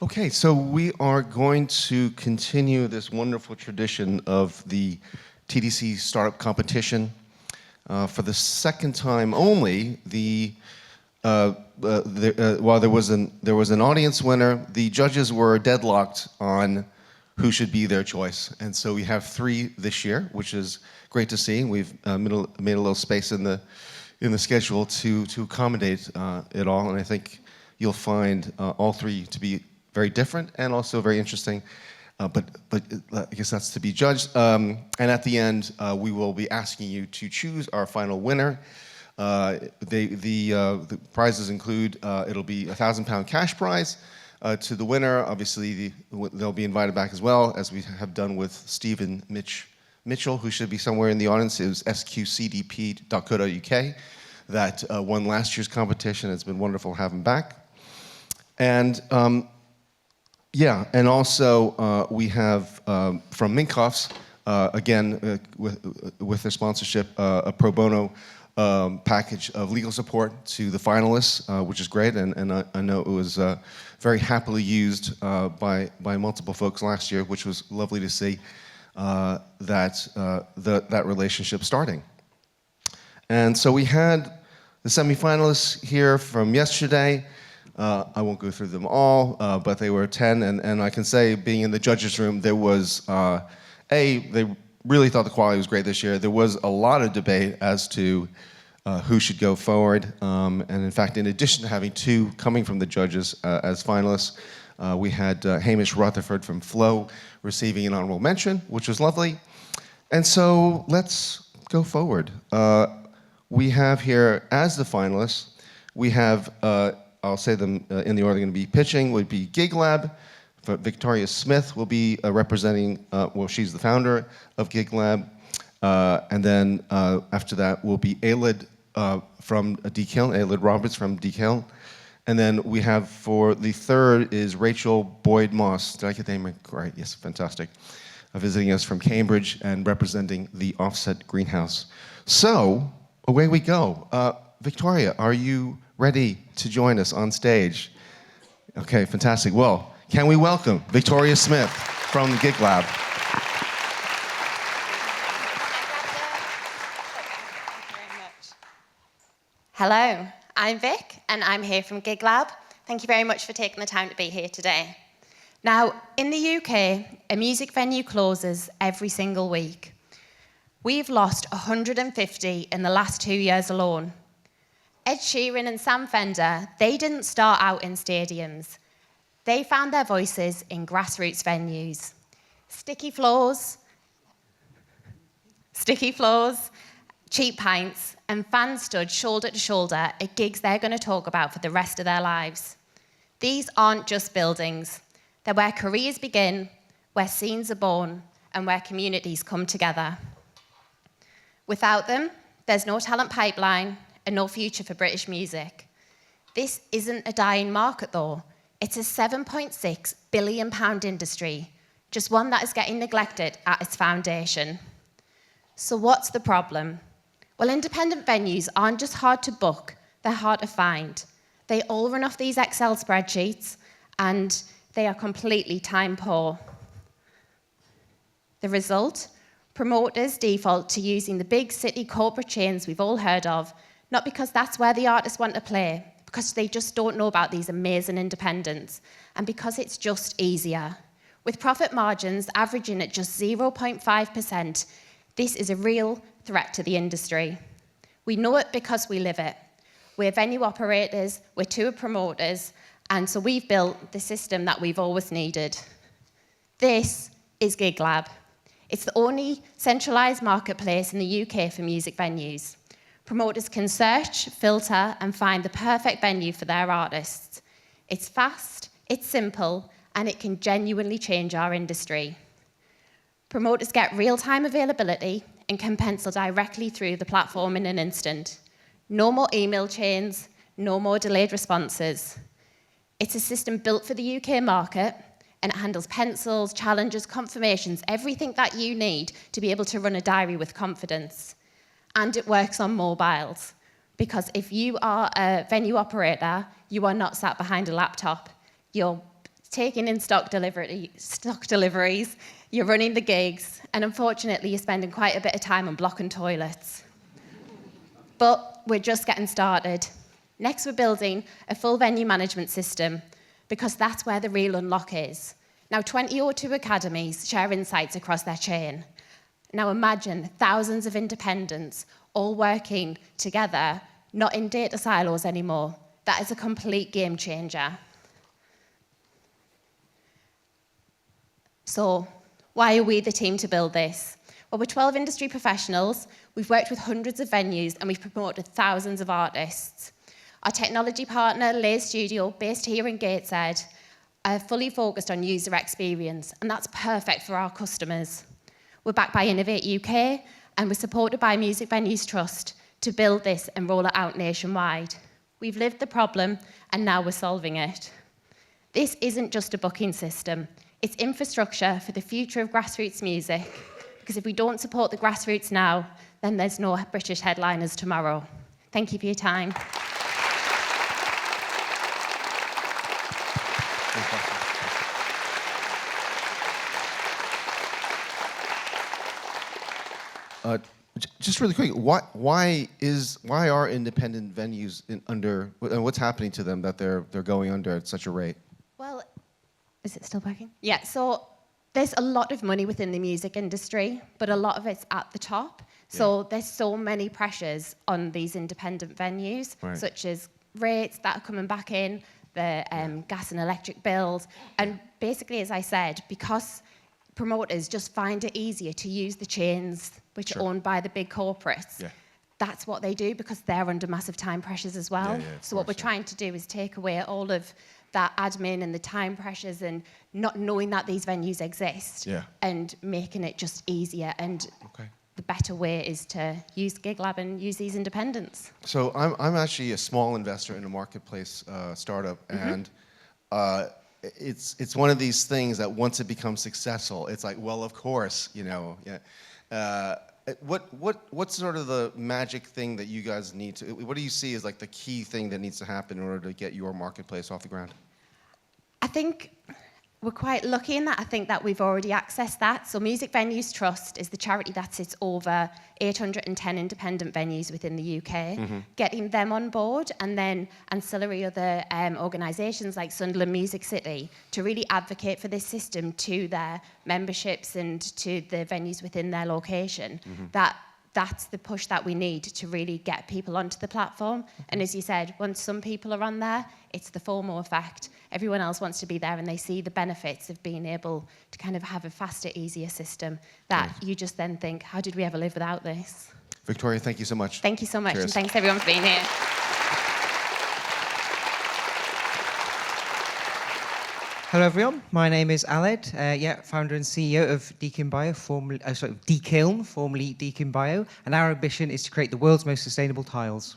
Okay, so we are going to continue this wonderful tradition of the TDC Startup Competition. For the second time only, while there was an audience winner, the judges were deadlocked on who should be their choice. And so we have 3 this year, which is great to see. We've made a little space in the schedule to accommodate it all, and I think you'll find all 3 to be very different and also very interesting, but I guess that's to be judged. And at the end, we will be asking you to choose our final winner. The prizes include, it'll be a £1,000 cash prize to the winner. Obviously, they'll be invited back as well, as we have done with Stephen Mitchell, who should be somewhere in the audience. It was sqcdp.co.uk that won last year's competition. It's been wonderful to have him back. And yeah, and also we have from Minkoff's, again, with their sponsorship, a pro bono package of legal support to the finalists, which is great, and I know it was very happily used by multiple folks last year, which was lovely to see that relationship starting. And so we had the semifinalists here from yesterday. I won't go through them all, but they were 10, and I can say, being in the judges' room, there was, they really thought the quality was great this year. There was a lot of debate as to who should go forward, and in fact, in addition to having 2 coming from the judges as finalists, we had Hamish Rutherford from Flow receiving an honorable mention, which was lovely. And so let's go forward. We have here, as the finalists, we have, I'll say them in the order they're going to be pitching, would be GigLab. Victoria Smith will be representing, well, she's the founder of GigLab. And then after that will be Aelid from Dekiln, Aelid Roberts from Dekiln. And then we have, for the third, is Rachel Boyd-Moss. Did I get the name right? Yes, fantastic. Visiting us from Cambridge and representing the Offset Greenhouse. So, away we go. Victoria, are you ready to join us on stage? Okay, fantastic. Well, can we welcome Victoria Smith from GigLab? Hello, I'm Vic, and I'm here from GigLab. Thank you very much for taking the time to be here today. Now, in the UK, a music venue closes every single week. We've lost 150 in the last 2 years alone. Ed Sheeran and Sam Fender, they didn't start out in stadiums. They found their voices in grassroots venues. Sticky floors, cheap pints, and fans stood shoulder to shoulder at gigs they're going to talk about for the rest of their lives. These aren't just buildings. They're where careers begin, where scenes are born, and where communities come together. Without them, there's no talent pipeline and no future for British music. This isn't a dying market, though. It's a £7.6 billion industry, just one that is getting neglected at its foundation. So what's the problem? Well, independent venues aren't just hard to book, they're hard to find. They all run off these Excel spreadsheets, and they are completely time poor. The result? Promoters default to using the big city corporate chains we've all heard of, not because that's where the artists want to play, because they just don't know about these amazing independents, and because it's just easier. With profit margins averaging at just 0.5%, this is a real threat to the industry. We know it because we live it. We're venue operators, we're tour promoters, and so we've built the system that we've always needed. This is GigLab. It's the only centralised marketplace in the UK for music venues. Promoters can search, filter, and find the perfect venue for their artists. It's fast, it's simple, and it can genuinely change our industry. Promoters get real-time availability and can pencil directly through the platform in an instant. No more email chains, no more delayed responses. It's a system built for the UK market, and it handles pencils, challenges, confirmations, everything that you need to be able to run a diary with confidence. And it works on mobiles, because if you are a venue operator, you are not sat behind a laptop. You're taking in stock deliveries, you're running the gigs, and unfortunately, you're spending quite a bit of time on blocking toilets. But we're just getting started. Next, we're building a full venue management system, because that's where the real unlock is. Now, 20 O2 academies share insights across their chain. Now, imagine thousands of independents all working together, not in data silos anymore. That is a complete game changer. So, why are we the team to build this? Well, we're 12 industry professionals, we've worked with hundreds of venues, and we've promoted thousands of artists. Our technology partner, Lays Studio, based here in Gateshead, are fully focused on user experience, and that's perfect for our customers. We're backed by Innovate UK, and we're supported by Music Venues Trust to build this and roll it out nationwide. We've lived the problem, and now we're solving it. This isn't just a booking system. It's infrastructure for the future of grassroots music, because if we don't support the grassroots now, then there's no British headliners tomorrow. Thank you for your time. Just really quick, why are independent venues what's happening to them that they're going under at such a rate? Well, is it still working? Yeah, so there's a lot of money within the music industry, but a lot of it's at the top. So there's so many pressures on these independent venues, such as rates that are coming back in, the gas and electric bills. And basically, as I said, because promoters just find it easier to use the chains which are owned by the big corporates. Yeah. That's what they do because they're under massive time pressures as well. So what we're trying to do is take away all of that admin and the time pressures and not knowing that these venues exist and making it just easier. And the better way is to use GigLab and use these independents. So I'm actually a small investor in a marketplace startup, and it's one of these things that once it becomes successful, it's like, well, of course, you know. What's sort of the magic thing that you guys need to? What do you see as like the key thing that needs to happen in order to get your marketplace off the ground? I think we're quite lucky in that. I think that we've already accessed that. So Music Venues Trust is the charity that sits over 810 independent venues within the UK. Getting them on board, and then ancillary other organisations like Sunderland Music City to really advocate for this system to their memberships and to the venues within their location. That's the push that we need to really get people onto the platform. And as you said, once some people are on there, it's the FOMO effect. Everyone else wants to be there, and they see the benefits of being able to kind of have a faster, easier system that you just then think, how did we ever live without this? Victoria, thank you so much. Thank you so much, Cheers. and thanks everyone for being here. Hello everyone, my name is Aled, founder and CEO of Dekiln Dekiln, formerly Dekiln Bio, and our ambition is to create the world's most sustainable tiles.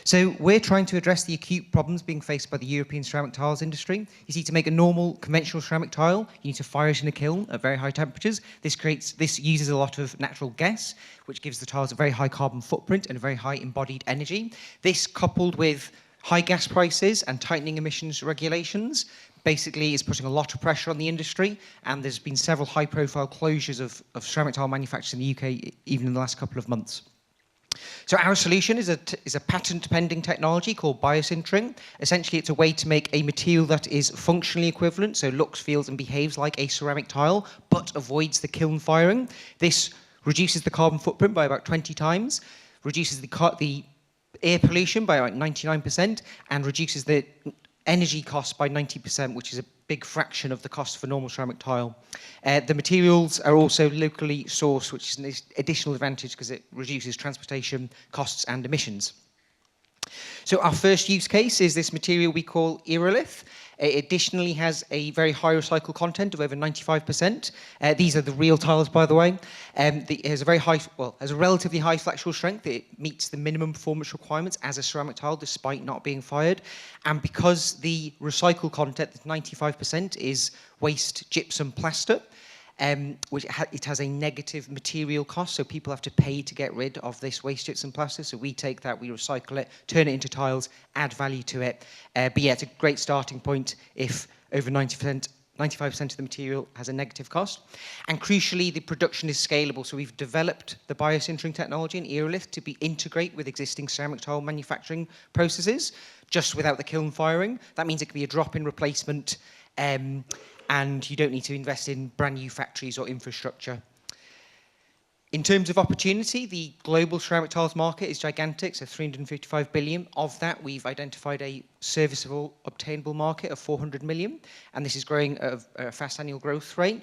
So we're trying to address the acute problems being faced by the European ceramic tiles industry. You see, to make a normal conventional ceramic tile, you need to fire it in a kiln at very high temperatures. This uses a lot of natural gas, which gives the tiles a very high carbon footprint and a very high embodied energy. This, coupled with high gas prices and tightening emissions regulations, basically is putting a lot of pressure on the industry, and there's been several high-profile closures of ceramic tile manufacturers in the UK even in the last couple of months. So our solution is a patent-pending technology called biosintering. Essentially, it's a way to make a material that is functionally equivalent, so looks, feels, and behaves like a ceramic tile, but avoids the kiln firing. This reduces the carbon footprint by about 20 times, reduces the air pollution by about 99%, and reduces the energy costs by 90%, which is a big fraction of the cost for normal ceramic tile. The materials are also locally sourced, which is an additional advantage because it reduces transportation costs and emissions. So our first use case is this material we call Aerolith. It additionally has a very high recycled content of over 95%. These are the real tiles, by the way. It has a relatively high flexural strength. It meets the minimum performance requirements as a ceramic tile, despite not being fired. And because the recycled content, 95%, is waste gypsum plaster, it has a negative material cost, so people have to pay to get rid of this waste gypsum plaster. So we take that, we recycle it, turn it into tiles, add value to it. But yeah, it's a great starting point if over 90%, 95% of the material has a negative cost. And crucially, the production is scalable. So we've developed the biosintering technology in aerolith to be integrate with existing ceramic tile manufacturing processes, just without the kiln firing. That means it can be a drop-in replacement, and you don't need to invest in brand new factories or infrastructure. In terms of opportunity, the global ceramic tiles market is gigantic, so 355 billion. Of that, we've identified a serviceable, obtainable market of 400 million, and this is growing at a fast annual growth rate.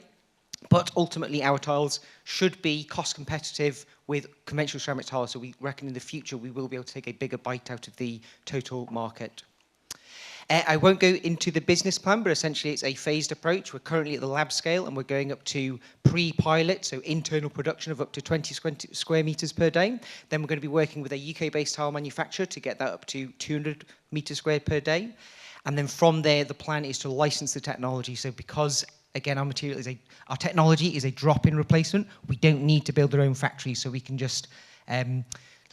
But ultimately, our tiles should be cost competitive with conventional ceramic tiles, so we reckon in the future we will be able to take a bigger bite out of the total market. I won't go into the business plan, but essentially it's a phased approach. We're currently at the lab scale and we're going up to pre-pilot, so internal production of up to 20 square meters per day. Then we're going to be working with a UK-based tile manufacturer to get that up to 200 meters squared per day. And then from there, the plan is to license the technology. So because, again, our technology is a drop-in replacement, we don't need to build our own factory, so we can just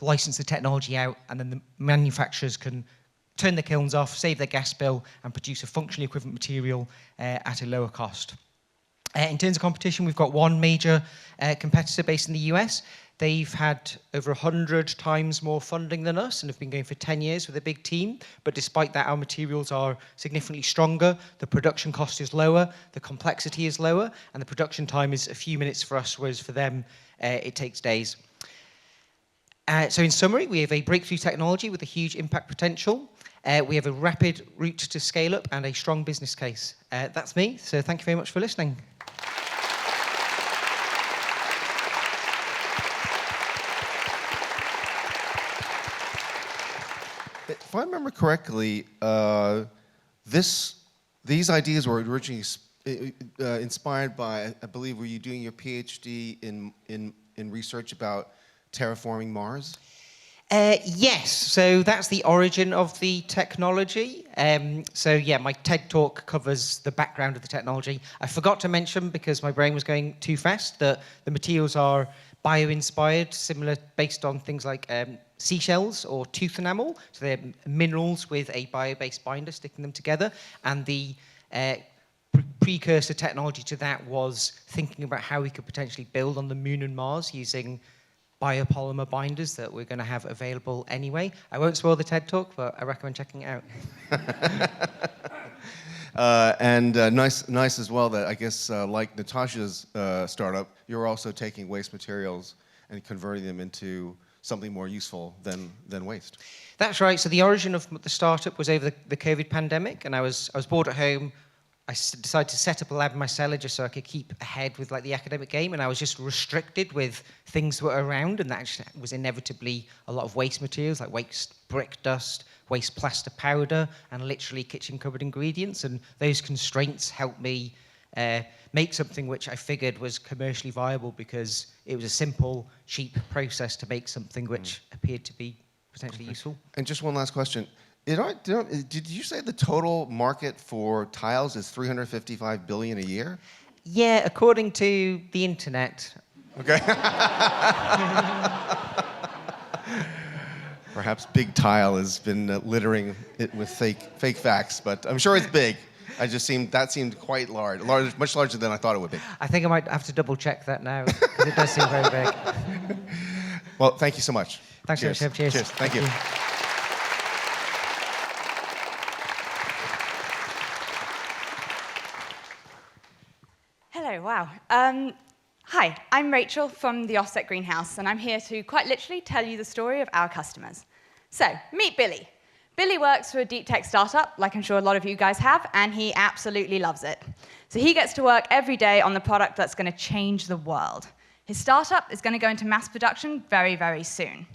license the technology out, and then the manufacturers can turn the kilns off, save their gas bill, and produce a functionally equivalent material at a lower cost. In terms of competition, we've got one major competitor based in the US. They've had over 100 times more funding than us and have been going for 10 years with a big team. But despite that, our materials are significantly stronger, the production cost is lower, the complexity is lower, and the production time is a few minutes for us, whereas for them, it takes days. So in summary, we have a breakthrough technology with a huge impact potential. We have a rapid route to scale up and a strong business case. That's me, so thank you very much for listening. If I remember correctly, these ideas were originally inspired by, I believe, were you doing your PhD in research about terraforming Mars? Yes, so that's the origin of the technology. So yeah, my TED talk covers the background of the technology. I forgot to mention, because my brain was going too fast, that the materials are bio-inspired, similar, based on things like seashells or tooth enamel. So they're minerals with a bio-based binder sticking them together. And the precursor technology to that was thinking about how we could potentially build on the Moon and Mars using biopolymer binders that we're going to have available anyway. I won't spoil the TED talk, but I recommend checking it out. Nice as well that I guess like Natasha's startup, you're also taking waste materials and converting them into something more useful than waste. That's right. So the origin of the startup was over the COVID pandemic, and I was bored at home. I decided to set up a lab in my cellar just so I could keep ahead with like the academic game, and I was just restricted with things that were around, and that was inevitably a lot of waste materials like waste brick dust, waste plaster powder, and literally kitchen cupboard ingredients. And those constraints helped me make something which I figured was commercially viable, because it was a simple, cheap process to make something which appeared to be potentially useful. And just one last question. Did you say the total market for tiles is 355 billion a year? Yeah, according to the internet. Okay. Perhaps Big Tile has been littering it with fake facts, but I'm sure it's big. That seemed quite large, much larger than I thought it would be. I think I might have to double check that now, because it does seem very big. Well, thank you so much. Thanks very much. Cheers. Cheers. Thank you. Hello, wow. Hi, I'm Rachel from the Offset Greenhouse, and I'm here to quite literally tell you the story of our customers. So, meet Billy. Billy works for a deep tech startup, like I'm sure a lot of you guys have, and he absolutely loves it. So he gets to work every day on the product that's going to change the world. His startup is going to go into mass production very, very soon.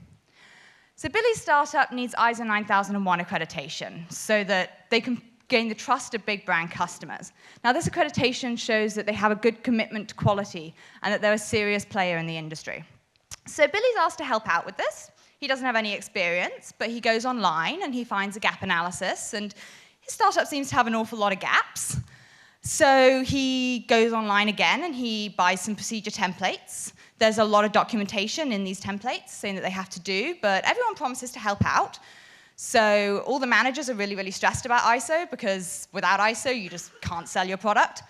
So Billy's startup needs ISO 9001 accreditation so that they can gain the trust of big brand customers. Now, this accreditation shows that they have a good commitment to quality and that they're a serious player in the industry. So Billy's asked to help out with this. He doesn't have any experience, but he goes online and he finds a gap analysis, and his startup seems to have an awful lot of gaps. So he goes online again and he buys some procedure templates. There's a lot of documentation in these templates saying that they have to do, but everyone promises to help out. So all the managers are really, really stressed about ISO because without ISO, you just can't sell your product.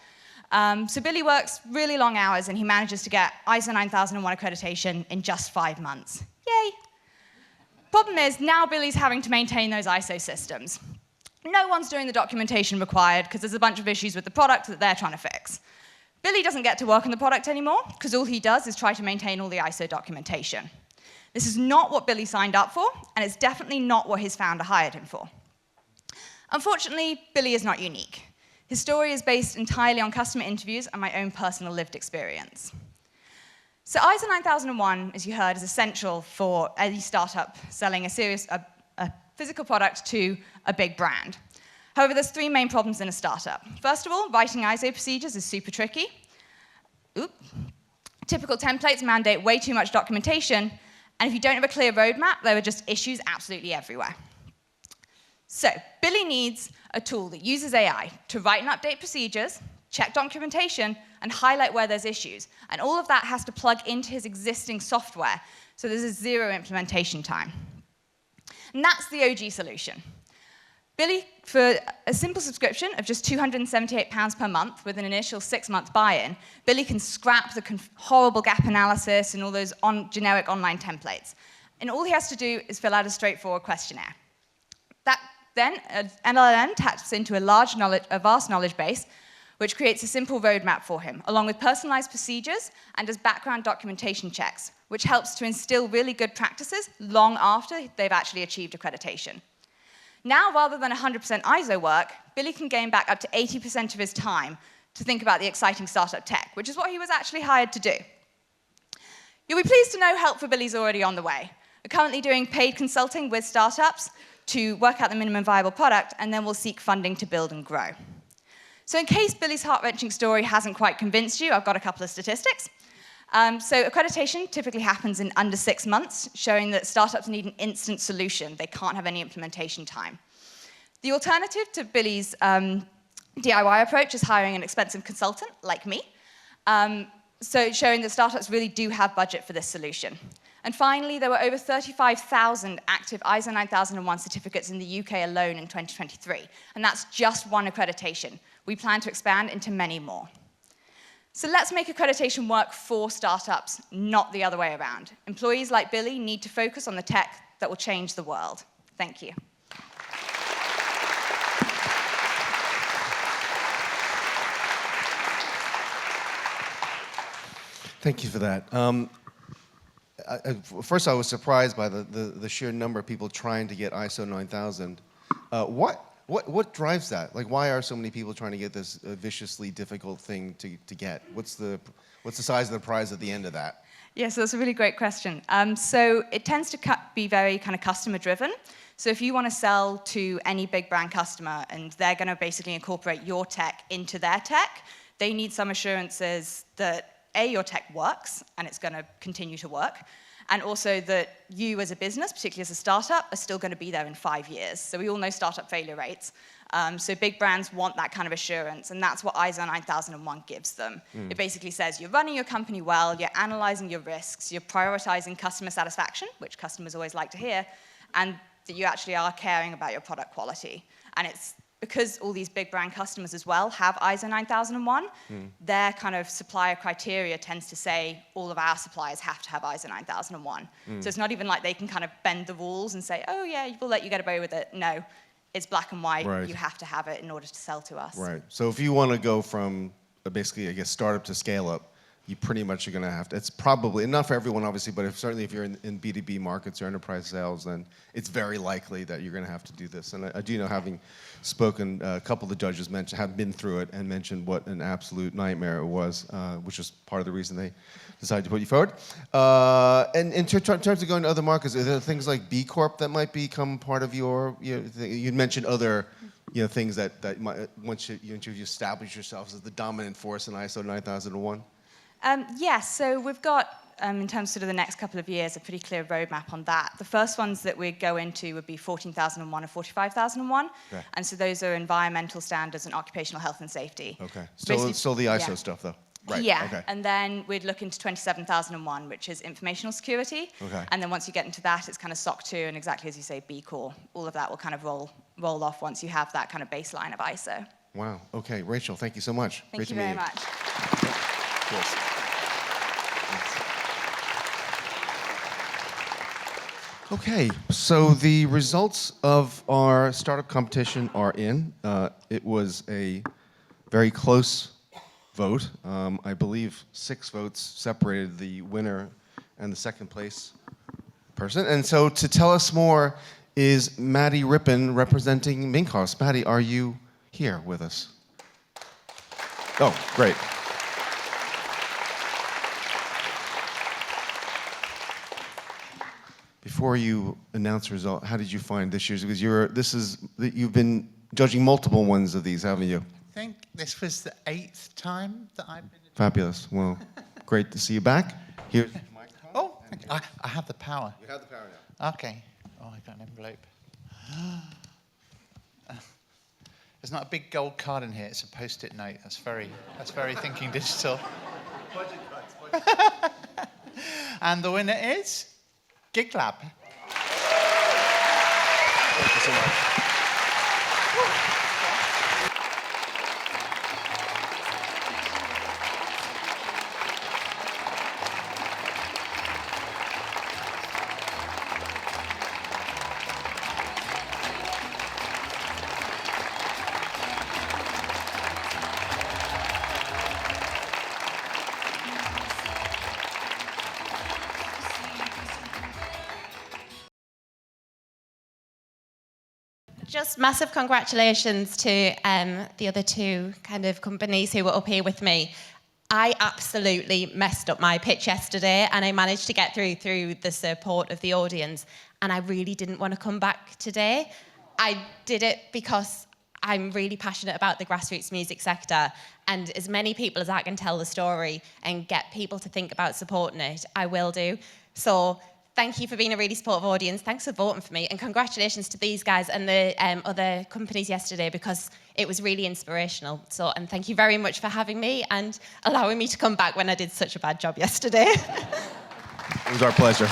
So Billy works really long hours and he manages to get ISO 9001 accreditation in just 5 months. Yay! Problem is, now Billy's having to maintain those ISO systems. No one's doing the documentation required because there's a bunch of issues with the product that they're trying to fix. Billy doesn't get to work on the product anymore because all he does is try to maintain all the ISO documentation. This is not what Billy signed up for, and it's definitely not what his founder hired him for. Unfortunately, Billy is not unique. His story is based entirely on customer interviews and my own personal lived experience. So ISO 9001, as you heard, is essential for any startup selling a physical product to a big brand. However, there's 3 main problems in a startup. First of all, writing ISO procedures is super tricky. Typical templates mandate way too much documentation, and if you don't have a clear roadmap, there are just issues absolutely everywhere. So Billy needs a tool that uses AI to write and update procedures, check documentation, and highlight where there's issues. And all of that has to plug into his existing software, so there's a 0 implementation time. And that's the OG solution. Billy, for a simple subscription of just £278 per month with an initial 6-month buy-in, Billy can scrap the horrible gap analysis and all those generic online templates. And all he has to do is fill out a straightforward questionnaire. Then an LLM taps into a vast knowledge base, which creates a simple roadmap for him, along with personalized procedures and does background documentation checks, which helps to instill really good practices long after they've actually achieved accreditation. Now, rather than 100% ISO work, Billy can gain back up to 80% of his time to think about the exciting startup tech, which is what he was actually hired to do. You'll be pleased to know help for Billy's already on the way. We're currently doing paid consulting with startups to work out the minimum viable product, and then we'll seek funding to build and grow. So in case Billy's heart-wrenching story hasn't quite convinced you, I've got a couple of statistics. So accreditation typically happens in under 6 months, showing that startups need an instant solution. They can't have any implementation time. The alternative to Billy's DIY approach is hiring an expensive consultant like me, so showing that startups really do have budget for this solution. And finally, there were over 35,000 active ISO 9001 certificates in the UK alone in 2023, and that's just one accreditation. We plan to expand into many more. So let's make accreditation work for startups, not the other way around. Employees like Billy need to focus on the tech that will change the world. Thank you. Thank you for that. First, I was surprised by the sheer number of people trying to get ISO 9000. What drives that? Like, why are so many people trying to get this viciously difficult thing to get? What's the size of the prize at the end of that? Yeah, so that's a really great question. So it tends to be very kind of customer driven. So if you want to sell to any big brand customer and they're going to basically incorporate your tech into their tech, they need some assurances that A, your tech works and it's going to continue to work, and also that you as a business, particularly as a startup, are still going to be there in 5 years. So we all know startup failure rates. So big brands want that kind of assurance, and that's what ISO 9001 gives them. It basically says you're running your company well, you're analyzing your risks, you're prioritizing customer satisfaction, which customers always like to hear, and that you actually are caring about your product quality. And it's because all these big brand customers as well have ISO 9001, their kind of supplier criteria tends to say all of our suppliers have to have ISO 9001. So it's not even like they can kind of bend the rules and say, oh yeah, we'll let you get away with it. No, it's black and white. Right. You have to have it in order to sell to us. Right. So if you want to go from basically, I guess, startup to scale up, you pretty much are going to have to, it's probably, and not for everyone obviously, but certainly if you're in B2B markets or enterprise sales, then it's very likely that you're going to have to do this. And I do know, having spoken, a couple of the judges have been through it and mentioned what an absolute nightmare it was, which is part of the reason they decided to put you forward. And in terms of going to other markets, are there things like B Corp that might become part of your, you mentioned other things that might, once you establish yourselves as the dominant force in ISO 9001? Yes, so we've got, in terms of sort of the next couple of years, a pretty clear roadmap on that. The first ones that we'd go into would be 14,001 and 45,001. Okay. And so those are environmental standards and occupational health and safety. Okay. Still the ISO stuff, though? Right. Yeah, Okay. and then we'd look into 27001, which is informational security. Okay. And then once you get into that, it's kind of SOC 2, and exactly as you say, B Corp. All of that will kind of roll off once you have that kind of baseline of ISO. Wow. Okay, Rachel, thank you so much. Thank Great you to meet very much. Yes. Okay, so the results of our startup competition are in. It was a very close vote. I believe 6 votes separated the winner and the second place person. And so to tell us more is Maddie Rippin representing Minkoff. Maddie, are you here with us? Oh, great. Before you announce the result, how did you find this year's? Because you've been judging multiple ones of these, haven't you? I think this was the 8th time that I've been. Fabulous. Well, great to see you back. Here's the microphone. Oh, I have the power. You have the power now. Okay. Oh, I got an envelope. There's not a big gold card in here. It's a post-it note. That's very thinking digital. Budget cuts. And the winner is GigLab. Thank you so much. Just massive congratulations to the other 2 kind of companies who were up here with me. I absolutely messed up my pitch yesterday, and I managed to get through the support of the audience, and I really didn't want to come back today. I did it because I'm really passionate about the grassroots music sector, and as many people as I can tell the story and get people to think about supporting it, I will do. So thank you for being a really supportive audience. Thanks for voting for me. And congratulations to these guys and the other companies yesterday, because it was really inspirational. So, and thank you very much for having me and allowing me to come back when I did such a bad job yesterday. It was our pleasure.